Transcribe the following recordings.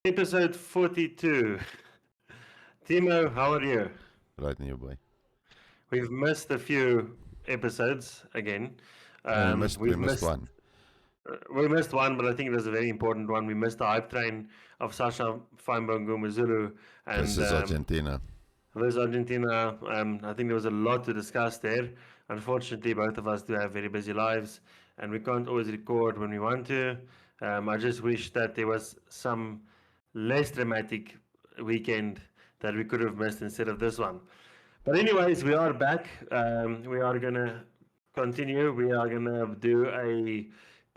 Episode 42. Timo, how are you? Right new boy. We've missed a few episodes again. We missed one. We missed one, but I think it was a very important one. We missed the hype train of Sasha Feinberg-Gumuzulu and Versus Argentina. versus Argentina. I think there was a lot to discuss there. Unfortunately, both of us do have very busy lives, and we can't always record when we want to. I just wish that there was some less dramatic weekend that we could have missed instead of this one. But anyways, we are back. We are gonna continue. We are gonna do a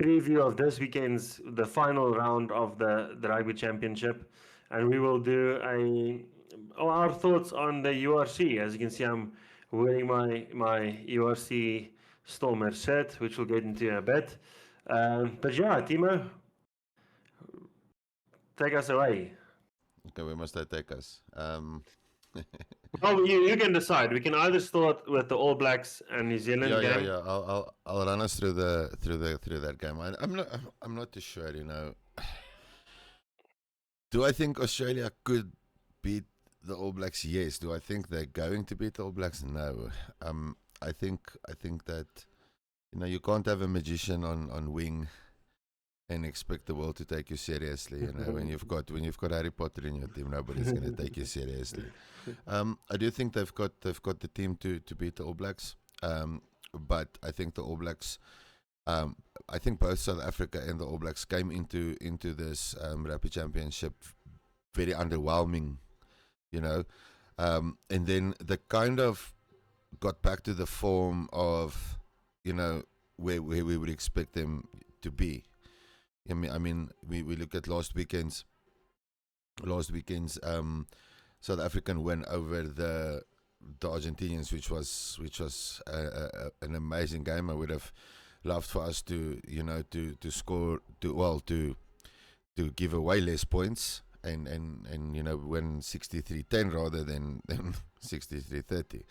preview of this weekend's the final round of the Rugby Championship, and we will do our thoughts on the URC. As you can see, I'm wearing my URC Stormer shirt, which we'll get into in a bit. But yeah, Timo, take us away. Okay, where must I take us? Well, you can decide. We can either start with the All Blacks and New Zealand game. Yeah. I'll run us through that game. I'm not too sure. Do I think Australia could beat the All Blacks? Yes. Do I think they're going to beat the All Blacks? No. I think that you can't have a magician on wing and expect the world to take you seriously. When you've got Harry Potter in your team, nobody's going to take you seriously. I do think they've got the team to beat the All Blacks, but I think the All Blacks. I think both South Africa and the All Blacks came into this Rugby Championship very underwhelming, and then they kind of got back to the form of where we would expect them to be. I mean, we look at last weekend's South African win over the Argentinians, which was an amazing game. I would have loved for us to score to give away less points and win 63-10 rather than 63-30.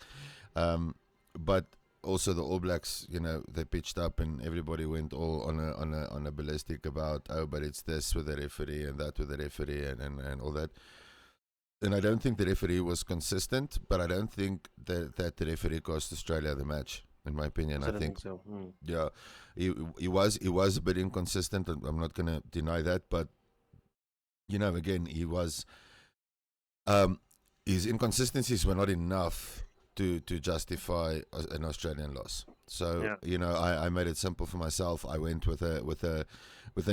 But also the All Blacks, they pitched up and everybody went all on a ballistic about, but it's this with the referee and that with the referee and all that. And I don't think the referee was consistent, but I don't think that the referee cost Australia the match, in my opinion. I think so. Yeah, he was a bit inconsistent. I'm not going to deny that, but again, his inconsistencies were not enough to justify an Australian loss. So I made it simple for myself. I went with a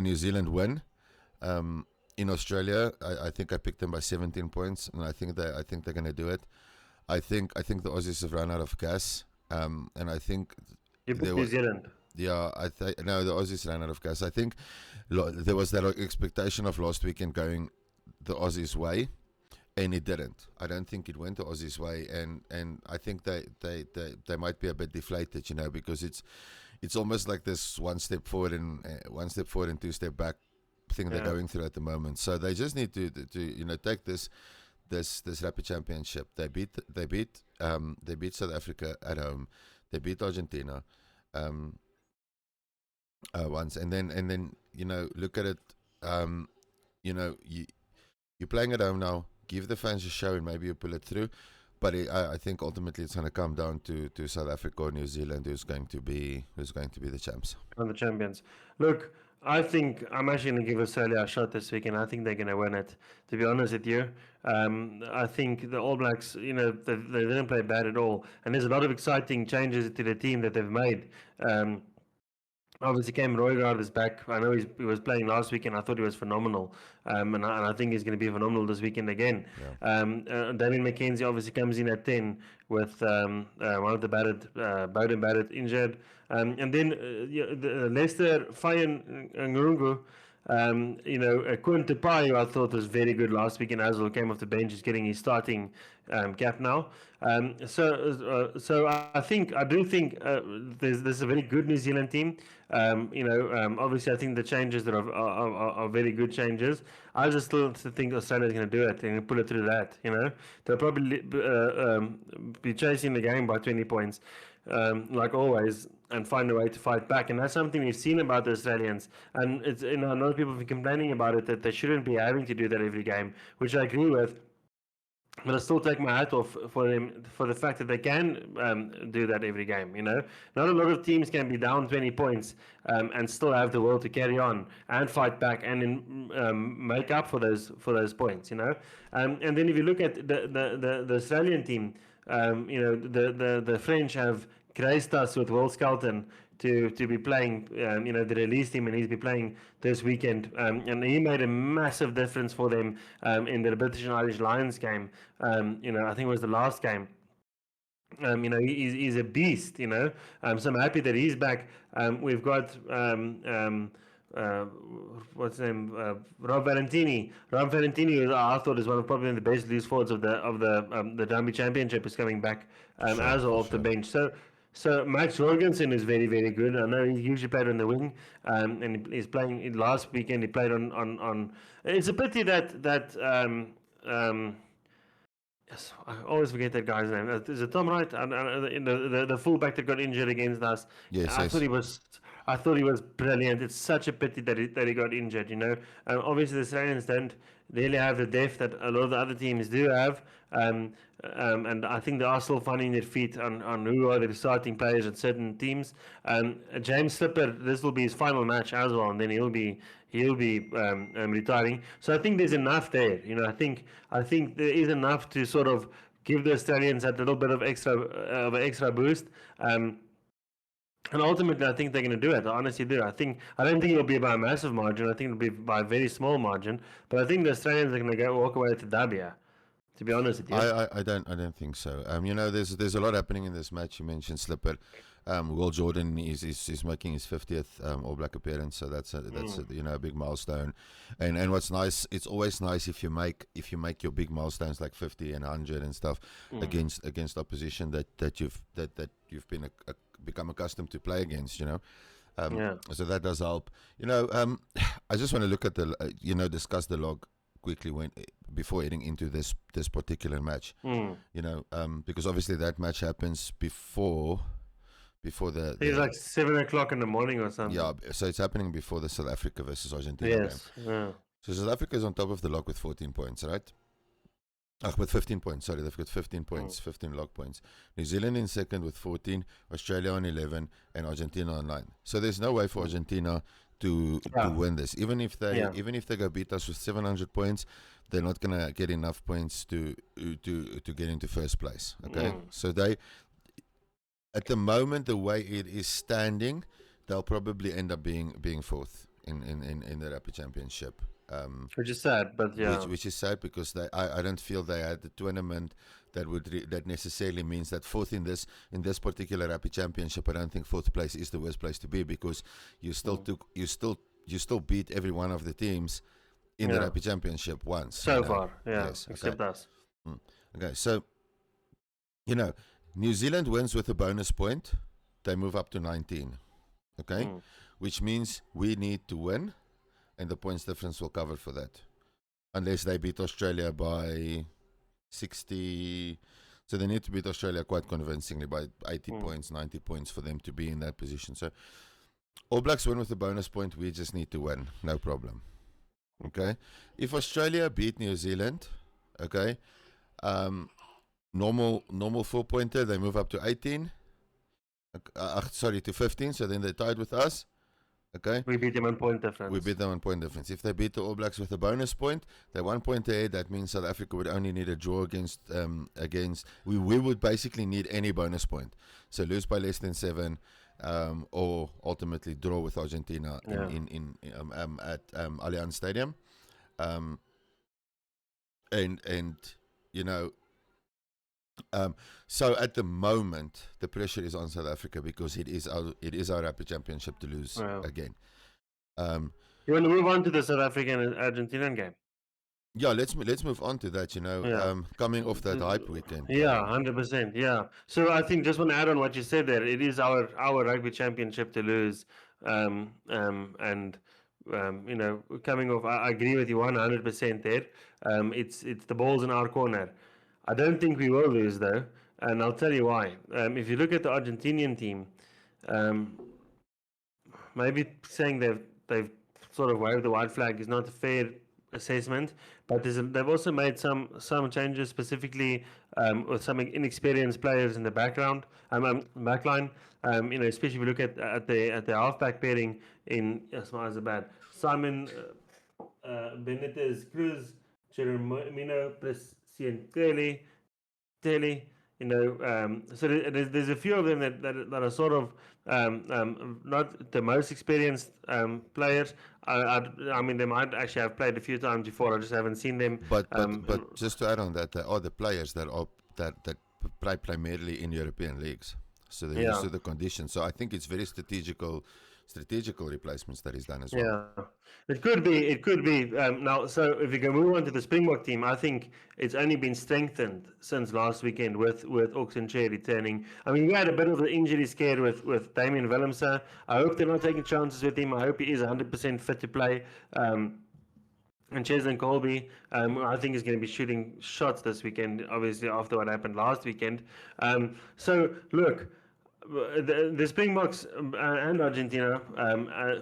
New Zealand win. In Australia, I think I picked them by 17 points, and I think they're going to do it. I think the Aussies have run out of gas, and I think you picked New Zealand. Yeah, no, the Aussies ran out of gas. I think there was that expectation of last weekend going the Aussies' way. And it didn't. I don't think it went the Aussies' way, and I think they might be a bit deflated, because it's almost like this one step forward and two step back thing they're going through at the moment. So they just need to take this Rugby Championship. They beat South Africa at home. They beat Argentina once, and then look at it. You're playing at home now. Give the fans a show and maybe you pull it through. But I think ultimately it's going to come down to South Africa or New Zealand who's going to be the champs. And the champions. Look, I think I'm actually going to give Australia a shot this week, and I think they're going to win it. To be honest with you, I think the All Blacks, they didn't play bad at all, and there's a lot of exciting changes to the team that they've made. Obviously, Cam Roygaard is back. I know he was playing last weekend. I thought he was phenomenal, and I think he's going to be phenomenal this weekend again. Yeah. David McKenzie obviously comes in at 10 with one of the Bowden Barrett injured, and then Leicester Fayan Ngurungu. Quinn Tupai, who I thought was very good last weekend as well, came off the bench. He's getting his starting gap now. So I do think there's a very good New Zealand team. Obviously I think the changes that are very good changes. I just still think Australia's going to do it and pull it through that. They'll probably be chasing the game by 20 points, like always, and find a way to fight back. And that's something we've seen about the Australians. And it's I know people have been complaining about it, that they shouldn't be having to do that every game, which I agree with. But I still take my hat off for them for the fact that they can do that every game. Not a lot of teams can be down 20 points and still have the will to carry on and fight back and make up for those points. And then if you look at the Australian team, the French have graced us with Will Skelton to be playing. They released him and he's be playing this weekend, and he made a massive difference for them in the British and Irish Lions game. I think it was the last game. He's a beast. So I'm happy that he's back. We've got what's his name? Rob Valentini. Rob Valentini, I thought, is one of probably the best loose forwards of the Rugby Championship, is coming back as well off the bench. So Max Jorgensen is very, very good. I know he usually played on the wing, and he's playing. Last weekend he played on. It's a pity that. Yes, I always forget that guy's name. Is it Tom Wright? The fullback that got injured against us. Yes, I thought he was brilliant. It's such a pity that he got injured. Obviously the Australians don't really have the depth that a lot of the other teams do have. And I think they are still finding their feet on who are the starting players at certain teams. James Slipper, this will be his final match as well, and then he'll be retiring. So I think there's enough there. I think there is enough to sort of give the Australians that little bit of extra boost. And ultimately, I think they're going to do it. I honestly do. I don't think it'll be by a massive margin. I think it'll be by a very small margin. But I think the Australians are going to walk away with the W. To be honest with you, I don't think so. There's a lot happening in this match. You mentioned Slipper. Will Jordan is making his 50th All Black appearance, so that's a big milestone. And what's nice, it's always nice if you make your big milestones like 50 and 100 and stuff against opposition that you've been become accustomed to play against. So that does help. I just want to look at discuss the log quickly before heading into this particular match. Because obviously that match happens before the it's like 7 o'clock in the morning or something. Yeah, so it's happening before the South Africa versus Argentina game. Yeah. So South Africa is on top of the log with 14 points, right? With 15 points, sorry, they've got 15 points, 15 log points. New Zealand in second with 14, Australia on 11, and Argentina on 9. So there's no way for Argentina to win this. Even if they go beat us with 700 points, they're not gonna get enough points to get into first place. Okay, so they, at the moment, the way it is standing, they'll probably end up being fourth in the Rugby Championship. Which is sad, but yeah. Which is sad because I don't feel they had the tournament that necessarily means that fourth in this particular Rugby Championship. I don't think fourth place is the worst place to be because you still beat every one of the teams in the Rugby Championship once. So far, yes, except us. Okay, so New Zealand wins with a bonus point, they move up to 19. Okay, which means we need to win. And the points difference will cover for that. Unless they beat Australia by 60. So they need to beat Australia quite convincingly by 80 points, 90 points for them to be in that position. So All Blacks win with a bonus point. We just need to win. No problem. Okay. If Australia beat New Zealand, okay, normal 4-pointer, they move up to 18. To 15. So then they're tied with us. Okay. We beat them on point difference. If they beat the All Blacks with a bonus point, they're 1 point ahead. That means South Africa would only need a draw against. We would basically need any bonus point. So lose by less than 7, or ultimately draw with Argentina at Allianz Stadium. So at the moment, the pressure is on South Africa because it is our Rugby Championship to lose again. You want to move on to the South African and Argentinian game? Yeah, let's move on to that. Yeah. Coming off that hype weekend. Yeah, 100%. Yeah. So I think just want to add on what you said there. It is our rugby championship to lose, and coming off, I agree with you 100% there. It's the balls in our corner. I don't think we will lose though, and I'll tell you why. If you look at the Argentinian team, um, maybe saying they've sort of waved the white flag is not a fair assessment, but they've also made some changes specifically with some inexperienced players in the backline. Especially if you look at the halfback pairing in Bad Simon Benitez Cruz, Jeremino Presidente Daily, so there's a few of them that are sort of not the most experienced players. I mean, they might actually have played a few times before. I just haven't seen them. But just to add on that, there are the players that play primarily in European leagues, so they're used to the conditions. So I think it's very strategical replacements that he's done as well. Yeah, it could be. It could be. Now, so if we can move on to the Springbok team, I think it's only been strengthened since last weekend with Oxenchair returning. I mean, we had a bit of an injury scare with Damien Willemse. I hope they're not taking chances with him. I hope he is 100% fit to play. And Cheslin Colby, I think, is going to be shooting shots this weekend, obviously, after what happened last weekend. So, look, the Springboks and Argentina,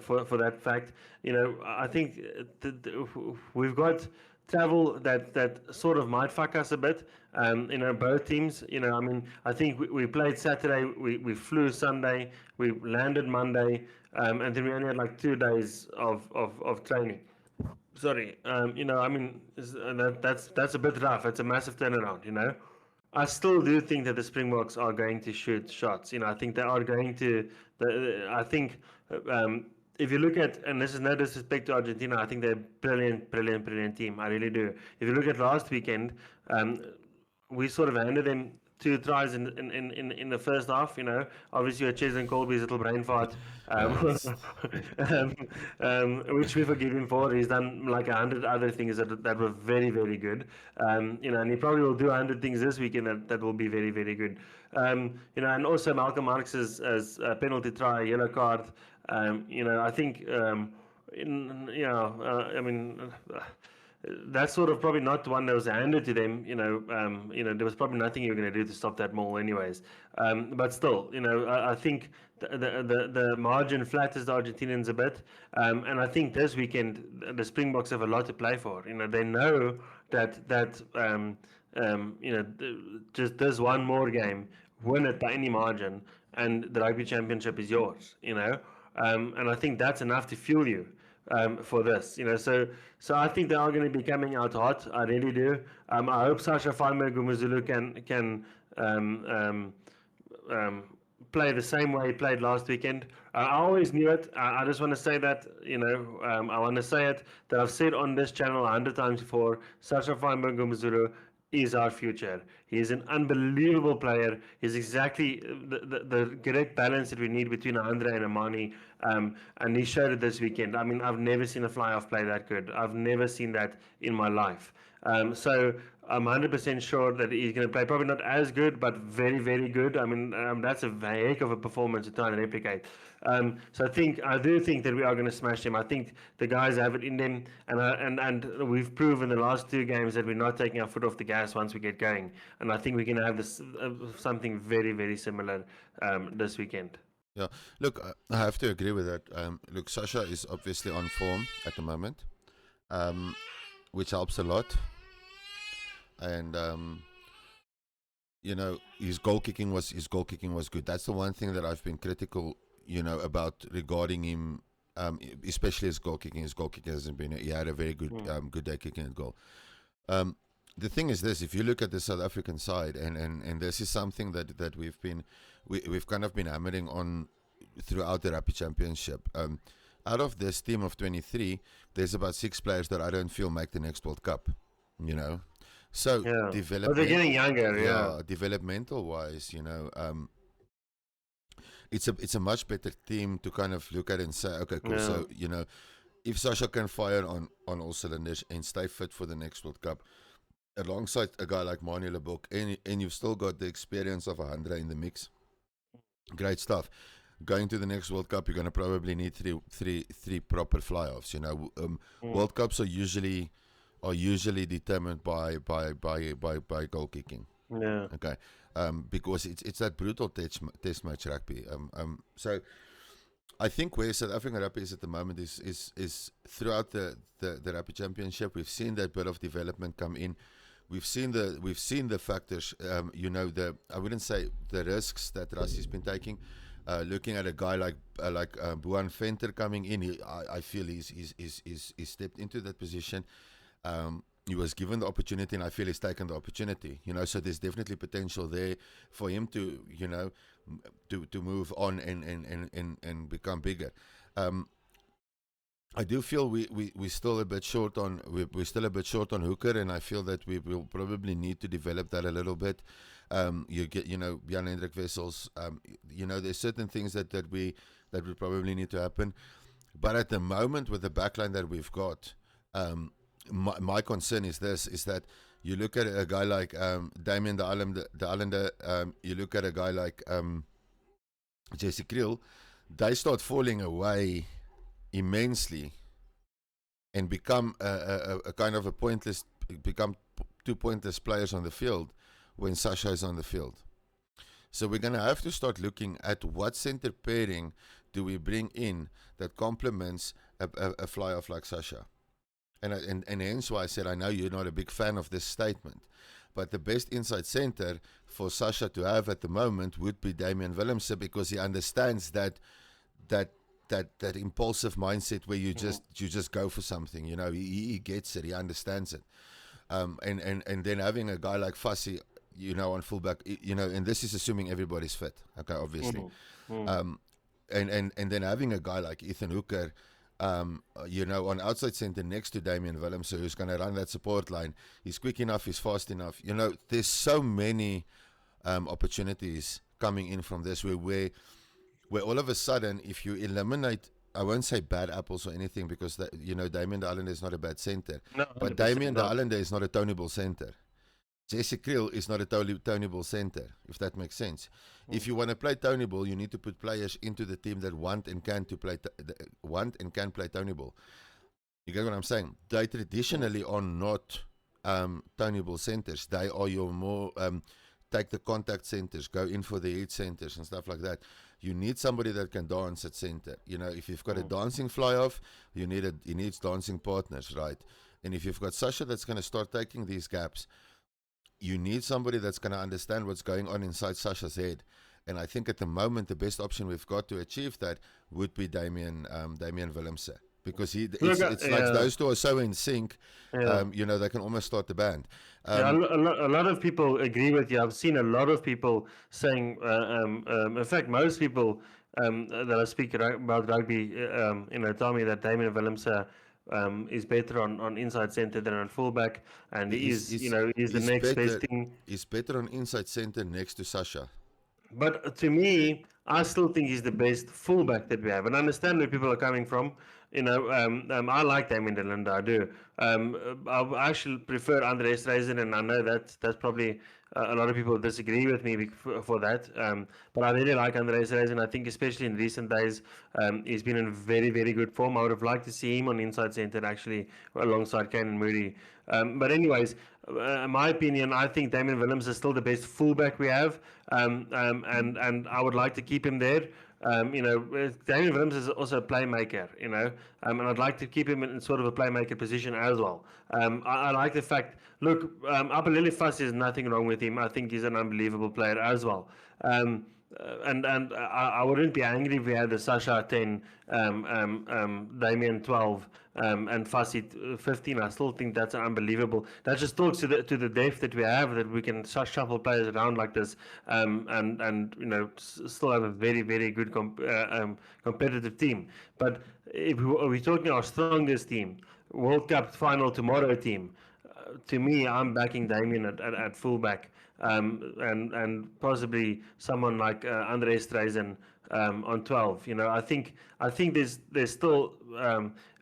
for that fact, I think we've got travel that sort of might fuck us a bit. Both teams. I mean, I think we played Saturday, we flew Sunday, we landed Monday, and then we only had like 2 days of training. Sorry, I mean, that's a bit rough. It's a massive turnaround. I still do think that the Springboks are going to shoot shots. I think they are going to. I think if you look at, and this is no disrespect to Argentina, I think they're a brilliant team. I really do. If you look at last weekend, we sort of handed them 2 tries in the first half. Obviously, with Cheslin Colby's little brain fart, which we forgive him for. He's done like 100 other things that were very, very good. And he probably will do 100 things this weekend that will be very, very good. And also Malcolm Marx's as penalty try, yellow card. I think. I mean. That's sort of probably not the one that was handed to them. There was probably nothing you were going to do to stop that maul, anyways. But still, I think the margin flatters the Argentinians a bit, and I think this weekend the Springboks have a lot to play for. They know that just this one more game, win it by any margin, and the Rugby Championship is yours. And I think that's enough to fuel you. For this, so I think they are going to be coming out hot. I really do. I hope Sasha Feinberg Umazulu can play the same way he played last weekend. I always knew it. I just want to say that, I want to say it, that I've said on this channel 100 times before. Sasha Feinberg Umazulu is our future. He is an unbelievable player. He's exactly the correct balance that we need between Andre and Amani, and he showed it this weekend. I mean, I've never seen a fly-off play that good. I've never seen that in my life. So I'm 100% sure that he's going to play probably not as good, but very, very good. I mean, that's a heck of a performance to try and replicate. So I do think that we are going to smash them. I think the guys have it in them, and we've proven the last 2 games that we're not taking our foot off the gas once we get going. And I think we're going to have this something very, very similar this weekend. Yeah, look, I have to agree with that. Look, Sasha is obviously on form at the moment, which helps a lot. And his goal kicking was good. That's the one thing that I've been critical, about regarding him, especially his goal kicking. His goal kicking hasn't been. He had a very good good day kicking at goal. The thing is this: if you look at the South African side, and this is something that we've kind of been hammering on throughout the Rugby Championship. Out of this team of 23, there's about 6 players that I don't feel make the next World Cup. So but they're getting younger. Yeah, developmental wise, it's a much better team to kind of look at and say, okay, cool. So if Sasha can fire on all cylinders and stay fit for the next World Cup, alongside a guy like Manie Leboeck, and you've still got the experience of Handra in the mix, great stuff. Going to the next World Cup, you're going to probably need three proper fly-offs. World Cups are usually determined by goal kicking. Yeah. Okay, because it's that brutal test match rugby. So I think where South African rugby is at the moment is throughout the Rugby Championship. We've seen that bit of development come in. We've seen the factors. I wouldn't say the risks that Rassie's been taking. Looking at a guy like Buan Venter coming in, I feel he's stepped into that position. He was given the opportunity, and I feel he's taken the opportunity. So there's definitely potential there for him to to move on and become bigger. I do feel we're still a bit short on hooker, and I feel that we will probably need to develop that a little bit. You get Jan Hendrik Wessels. There's certain things that we probably need to happen. But at the moment, with the backline that we've got, my concern is that you look at a guy like Damien the Islander, you look at a guy like Jesse Kriel, they start falling away immensely and become a kind of become two pointless players on the field when Sasha is on the field. So we're going to have to start looking at what center pairing do we bring in that complements a fly-off like Sasha. And hence why I said, I know you're not a big fan of this statement, but the best inside center for Sasha to have at the moment would be Damian Willemse, because he understands that impulsive mindset where you just go for something. He gets it, he understands it. And then having a guy like Fassi, on fullback, and this is assuming everybody's fit, okay, obviously. And then having a guy like Ethan Hooker, on outside center next to Damian Willemse, who's going to run that support line. He's quick enough, he's fast enough. There's so many opportunities coming in from this where all of a sudden, if you eliminate, I won't say bad apples or anything, because Damien the Islander is not a bad center. No, but Damien the Islander is not a Tony Ball center. Jesse Kriel is not a Tony Ball center, if that makes sense. If you want to play Tony Ball, you need to put players into the team that want and can play Tony Ball. You get what I'm saying? They traditionally are not Tony Ball centers. They are your more take the contact centers, go in for the hit centers and stuff like that. You need somebody that can dance at center. If you've got a dancing fly-off, he needs dancing partners, right? And if you've got Sasha that's going to start taking these gaps, you need somebody that's going to understand what's going on inside Sasha's head. And I think at the moment, the best option we've got to achieve that would be Damien Willemse. Because it's like those two are so in sync, they can almost start the band. A lot of people agree with you. I've seen a lot of people saying, in fact, most people that I speak about rugby, tell me that Damien Willemse is better on inside center than on fullback, and he's the next best thing. He's better on inside center next to Sasha. But to me, I still think he's the best fullback that we have, and I understand where people are coming from. I like Damien de Linde, I do. I actually prefer Andries Reisen, and I know that's probably a lot of people disagree with me for that. But I really like Andries Reisen. I think especially in recent days, he's been in very, very good form. I would have liked to see him on inside centre actually alongside Canan Moodie. But anyways, in my opinion, I think Damien Willemse is still the best fullback we have, and I would like to keep him there. Damien Willemse is also a playmaker, and I'd like to keep him in sort of a playmaker position as well. I like the fact, look, Apalele Fassi, is nothing wrong with him. I think he's an unbelievable player as well. And I wouldn't be angry if we had the Sasha 10, Damien 12, and Fassi 15. I still think that's unbelievable. That just talks to the depth that we have, that we can shuffle players around like this, and still have a very, very good competitive team. But if we're talking our strongest team, World Cup final tomorrow team, to me, I'm backing Damien at fullback. and possibly someone like Andre Streisen on 12. I think there's still,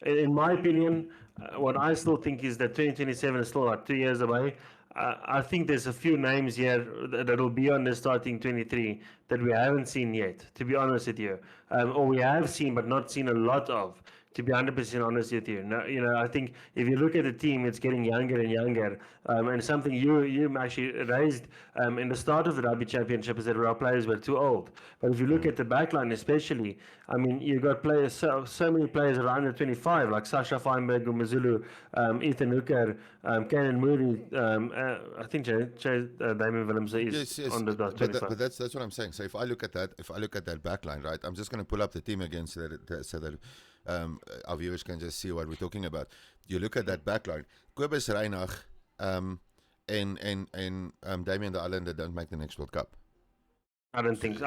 in my opinion, what I still think is that 2027 is still like 2 years away. I think there's a few names here that will be on the starting 23 that we haven't seen yet, to be honest with you, or we have seen but not seen a lot of. To be 100% honest with you, no, I think if you look at the team, it's getting younger and younger. And something you actually raised in the start of the Rugby Championship is that our players were too old. But if you look at the backline, especially, I mean, you've got players, so many players that are under 25, like Sasha Feinberg, Umazulu, Ethan Hooker, Kanan Moody. I think Damien Willems is on the dot 25. But that's what I'm saying. So if I look at that backline, right, I'm just going to pull up the team again so that our viewers can just see what we're talking about. You look at that backline, Kobus Reinach and Damien the Islander don't make the next World Cup. I don't think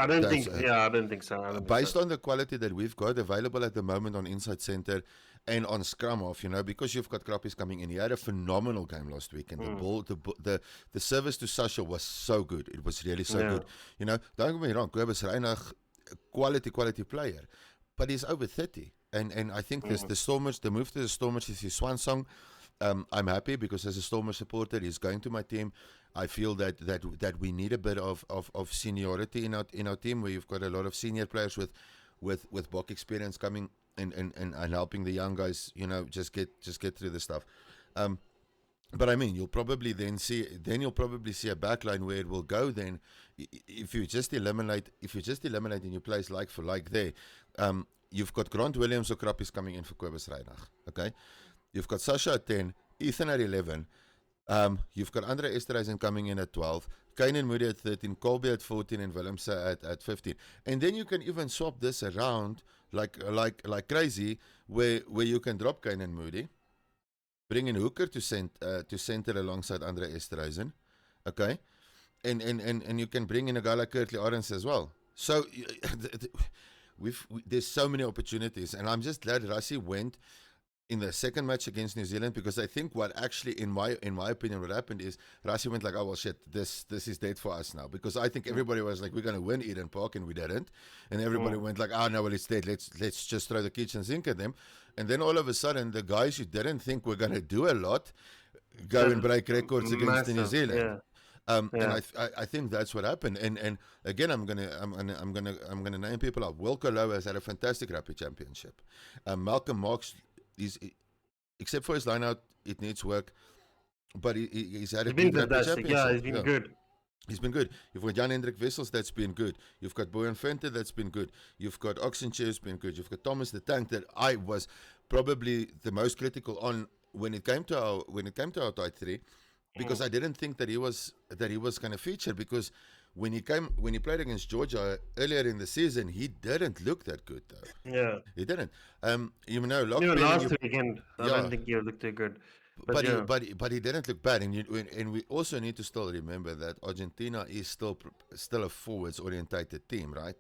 so. Based on the quality that we've got available at the moment on inside center and on scrum off, because you've got Krappies coming in. He had a phenomenal game last week, and the service to Sasha was so good. It was really so good. Don't get me wrong, Kobus Reinach, quality player, but he's over 30. And I think the move to the Stormers is his swan song. I'm happy because as a Stormers supporter, he's going to my team. I feel that we need a bit of seniority in our team, where you've got a lot of senior players with Bok experience coming and helping the young guys, just get through the stuff. But I mean, you'll probably see a backline where it will go. Then, if you just eliminate and you place like for like there, you've got Grant Williams or Krappies coming in for Kobus Reinach. Okay, you've got Sasha at 10, Ethan at 11. You've got Andre Esterhuizen coming in at 12, Kainen Moody at 13, Colby at 14, and Willemse at 15. And then you can even swap this around like crazy, where you can drop Kainen Moody, bring in Hooker to center alongside Andre Esterhuizen, okay, and you can bring in a guy like Kurtley Arends as well. So there's so many opportunities, and I'm just glad Rassie went in the second match against New Zealand, because I think what actually, in my opinion, what happened is Rassie went like, oh well, shit, this is dead for us now, because I think everybody was like, we're going to win Eden Park, and we didn't, and everybody went like, oh no, well, it's dead, let's just throw the kitchen sink at them, and then all of a sudden the guys who didn't think we're going to do a lot go and break records against New Zealand. Yeah. And I think that's what happened. And again, I'm gonna name people up. Wilco Lowe has had a fantastic Rugby Championship. Malcolm Marks, except for his line out, it needs work, but he's had a good Rugby Championship. Yeah, he's been good. He's been good. You've got Jan-Hendrik Wessels, that's been good. You've got Bojan Venter, that's been good. You've got Oxenchair, has been good. You've got Thomas the Tank, that I was probably the most critical on when it came to our tight three, because I didn't think that he was going to feature, because when he played against Georgia earlier in the season, he didn't look that good though. Yeah, he didn't. Last weekend, I don't think he looked too good. But he didn't look bad, and we also need to still remember that Argentina is still a forwards orientated team, right?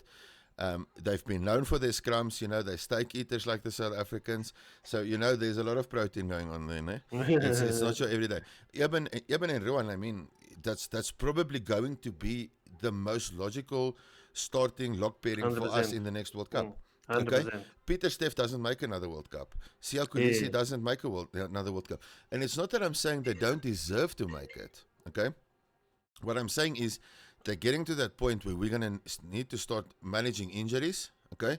They've been known for their scrums, they're steak eaters like the South Africans. So, there's a lot of protein going on there, né? It's not your everyday. Eben and Rowan, I mean, that's probably going to be the most logical starting lock pairing 100%. For us in the next World Cup. 100%. Okay, Peter Steff doesn't make another World Cup. Siya Kolisi doesn't make another World Cup. And it's not that I'm saying they don't deserve to make it. Okay, what I'm saying is they're getting to that point where we're gonna need to start managing injuries. Okay,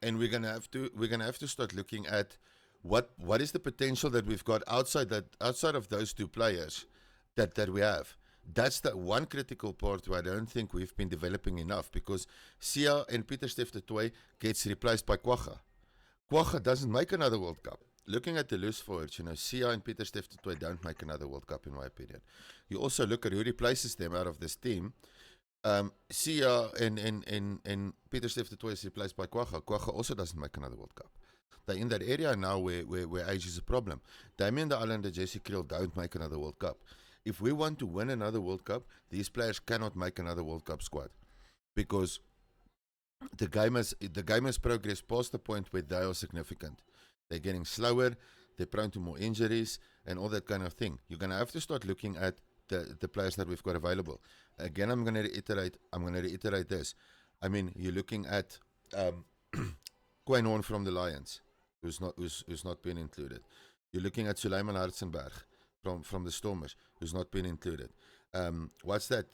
and we're gonna have to start looking at what is the potential that we've got outside of those two players that we have. That's the one critical part where I don't think we've been developing enough, because Sia and Peter Steff de Toey gets replaced by Kwagga. Kwagga doesn't make another World Cup. Looking at the loose forwards, Sia and Peter Steff de Toey don't make another World Cup in my opinion. You also look at who replaces them out of this team. Sia and Peter Steff de Toey is replaced by Kwagga. Kwagga also doesn't make another World Cup. They're in that area now where age is a problem. Damien the Islander, Jesse Kriel don't make another World Cup. If we want to win another World Cup, these players cannot make another World Cup squad, because the game has progressed past the point where they are significant. They're getting slower, they're prone to more injuries, and all that kind of thing. You're going to have to start looking at the players that we've got available. Again, I'm going to reiterate this. I mean, you're looking at Quinn Horn from the Lions, who's not been included. You're looking at Suleiman Hartzenberg from the Stormers, who's not been included. What's that?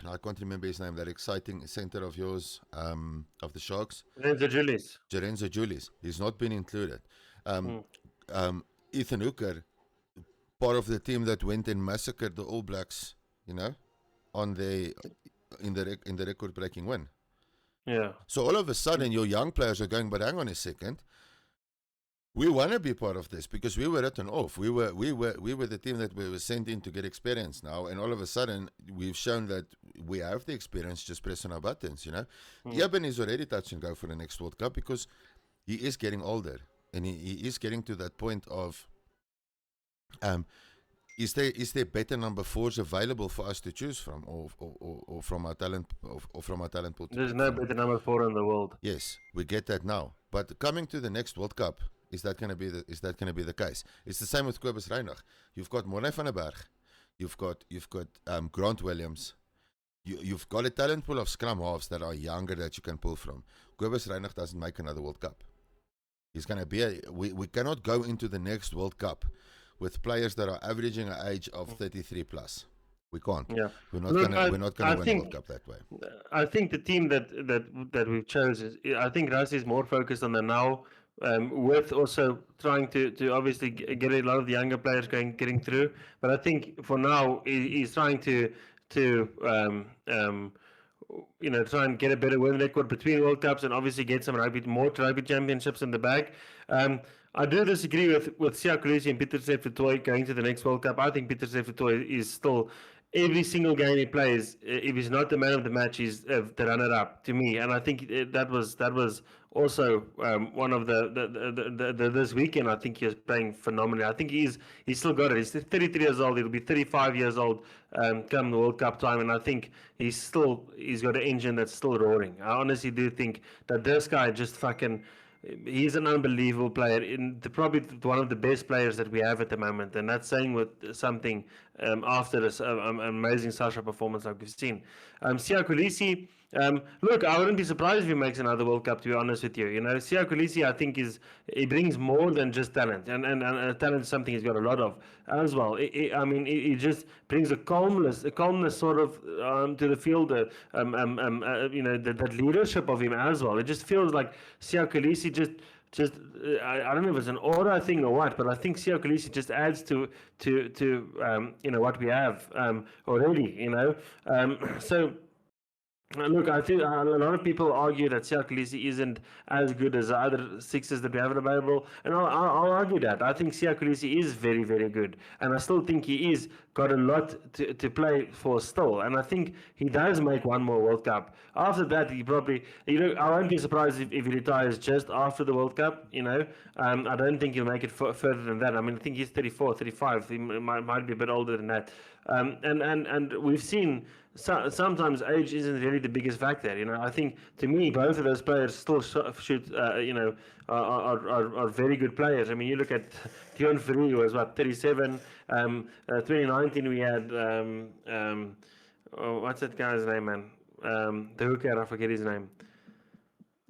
I can't remember his name. That exciting center of yours, of the Sharks. Jerenzo Julius. He's not been included. Ethan Hooker, part of the team that went and massacred the All Blacks, in the record-breaking win. Yeah. So all of a sudden, your young players are going, but hang on a second. We want to be part of this because we were written off. We were the team that we were sent in to get experience now, and all of a sudden we've shown that we have the experience. Just pressing our buttons, Eben is already touch and go for the next World Cup because he is getting older and he is getting to that point of, is there better number 4s available for us to choose from, or from our talent, or from our talent pool? There's no better number 4 in the world. Yes, we get that now. But coming to the next World Cup. Is that going to be the case? It's the same with Kobus Reinach. You've got Morne van der Berg. You've got Grant Williams. You've got a talent pool of scrum halves that are younger that you can pull from. Kobus Reinach doesn't make another World Cup. He's going to be we cannot go into the next World Cup with players that are averaging an age of 33 plus. We can't. Yeah. We're not going to win a World Cup that way. I think the team that we've chosen, I think Rassi is more focused on the now. With also trying to obviously get a lot of the younger players getting through, but I think for now he's trying to try and get a better win record between World Cups and obviously get some more rugby championships in the bag. I do disagree with Siya Kolisi and Pieter-Steph du Toit going to the next World Cup. I think Pieter-Steph du Toit is still, every single game he plays, if he's not the man of the match, he's the runner-up to me. And I think that was also one of the this weekend. I think he was playing phenomenally. I think he's still got it. He's 33 years old. He'll be 35 years old come the World Cup time. And I think he's got an engine that's still roaring. I honestly do think that this guy just fucking. He's an unbelievable player, probably one of the best players that we have at the moment, and that's saying with something after this amazing Sasha performance like we've seen. Siya Kolisi, look, I wouldn't be surprised if he makes another World Cup, to be honest with you. Siya Kolisi, I think he brings more than just talent, and talent is something he's got a lot of as well. He just brings a calmness sort of to the field, that leadership of him as well. It just feels like Siya Kolisi I don't know if it's an aura thing or what, but I think Siya Kolisi just adds to what we have already. So. Look, I think a lot of people argue that Siya Kolisi isn't as good as the other sixes that we have available, and I'll argue that. I think Siya Kolisi is very, very good, and I still think he is got a lot to play for still, and I think he does make one more World Cup. After that, he probably, I won't be surprised if he retires just after the World Cup, I don't think he'll make it further than that. I mean, I think he's 34, 35, he might be a bit older than that. And we've seen sometimes age isn't really the biggest factor. I think to me both of those players still shoot. Are very good players. I mean, you look at Dion Fourie, who was 37. 2019 we had what's that guy's name, man? The hooker, I forget his name.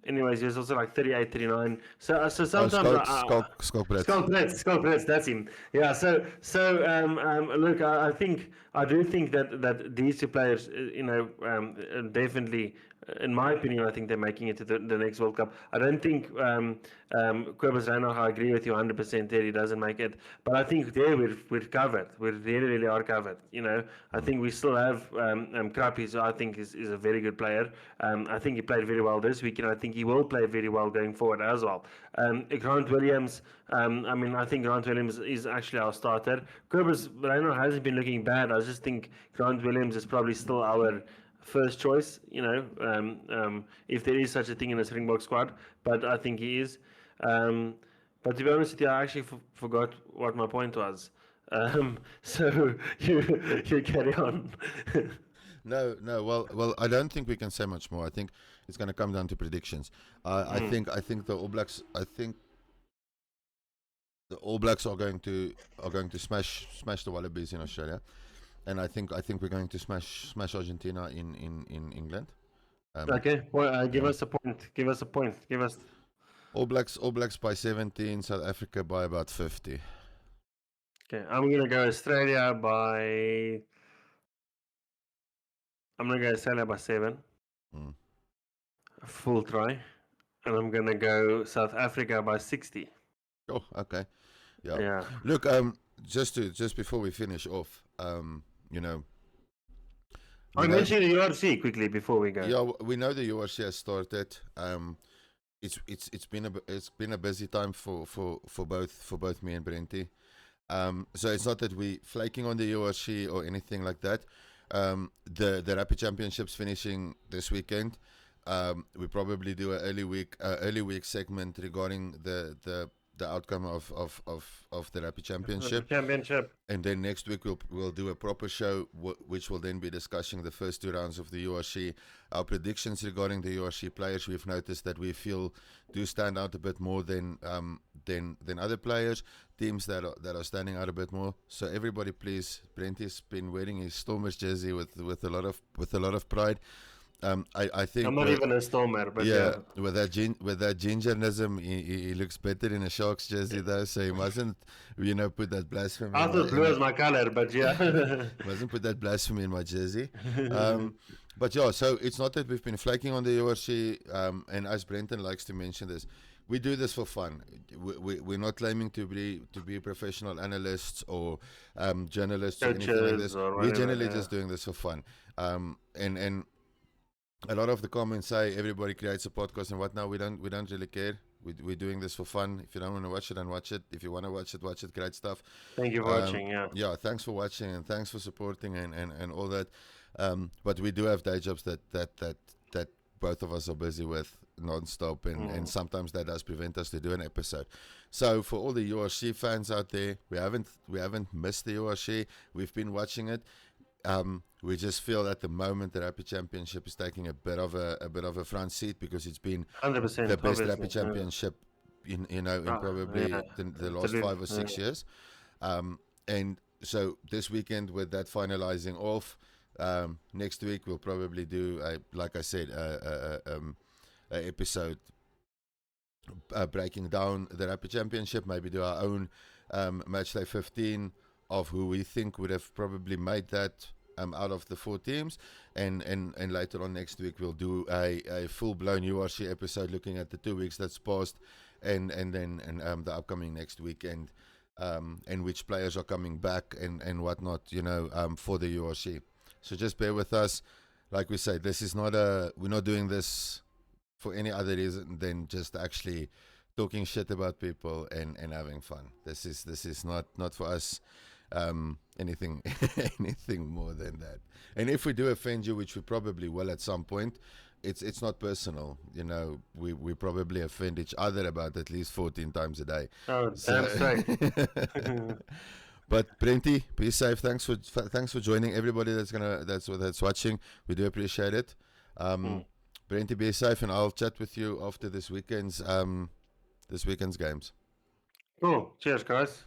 Anyways, he was also like 38, 39. So sometimes Skalk, that's him. Yeah. So look, I do think that these two players, definitely, in my opinion, I think they're making it to the next World Cup. I don't think Kobus Reinach, I agree with you 100% there, he doesn't make it. But I think there we're covered. We really, really are covered. I think we still have Krapis, who I think is a very good player. I think he played very well this week, and I think he will play very well going forward as well. Grant Williams, I think Grant Williams is actually our starter. Kobus Reinach hasn't been looking bad. I just think Grant Williams is probably still our first choice, if there is such a thing in the Springbok squad, but I think he is. But to be honest with you, I actually forgot what my point was. So you carry on. No. Well, I don't think we can say much more. I think it's going to come down to predictions. I think the All Blacks. I think the All Blacks are going to smash the Wallabies in Australia. and I think we're going to smash Argentina in England. Okay, well, give Yeah. us a point. Give us a point. Give us. All Blacks by 17, South Africa by about 50. Okay, I'm gonna go Australia by. I'm gonna go Australia by 7. Mm. Full try, and I'm gonna go South Africa by 60. Oh, okay. Yeah. Yeah. Look, just before we finish off, you know, I we know mentioned the URC quickly before we go. yeah, we know the URC has started. It's been a busy time for both me and Brenty. So it's not that we flaking on the URC or anything like that. The Rugby Championships finishing this weekend. We probably do an early week segment regarding the outcome of the Rugby Championship. And then next week we'll do a proper show, which will then be discussing the first 2 rounds of the URC. Our predictions regarding the URC players, we've noticed that we feel do stand out a bit more than other players, teams that are standing out a bit more. So everybody, please, Brenty's been wearing his Stormers jersey with a lot of pride. I think I'm not even a Stormer, but yeah. with that gingernism, he looks better in a Sharks jersey though. So he mustn't, put that blasphemy. I thought blue is my color, but yeah. Mustn't put that blasphemy in my jersey. But yeah, so it's not that we've been flaking on the URC, and as Brenton likes to mention this, we do this for fun. We're not claiming to be professional analysts or journalists or anything like this. We're generally just doing this for fun. And a lot of the comments say everybody creates a podcast and whatnot. We don't really care. We're doing this for fun. If you don't want to watch it, then watch it. If you want to watch it. Great stuff. Thank you for watching. Yeah, thanks for watching and thanks for supporting and all that. But we do have day jobs that both of us are busy with non-stop, and sometimes that does prevent us to do an episode. So for all the URC fans out there, we haven't missed the URC. We've been watching it. We just feel at the moment the Rugby Championship is taking a bit of a front seat because it's been 100%, the best Rugby Championship in probably the last 5 or 6 years. And so this weekend with that finalizing off, next week we'll probably do like I said a episode breaking down the Rugby Championship, maybe do our own matchday 15 of who we think would have probably made that out of the 4 teams, and later on next week we'll do a full-blown URC episode looking at the 2 weeks that's passed, and then the upcoming next weekend, and which players are coming back and whatnot, for the URC. So just bear with us. Like we say, this is we're not doing this for any other reason than just actually talking shit about people and having fun. This is not for us anything more than that. And if we do offend you, which we probably will at some point, it's not personal. We probably offend each other about at least 14 times a day. Oh, damn straight. But Brenty, be safe. Thanks for joining. Everybody that's watching, we do appreciate it. Brenty, be safe, and I'll chat with you after this weekend's games. Cool. Cheers, guys.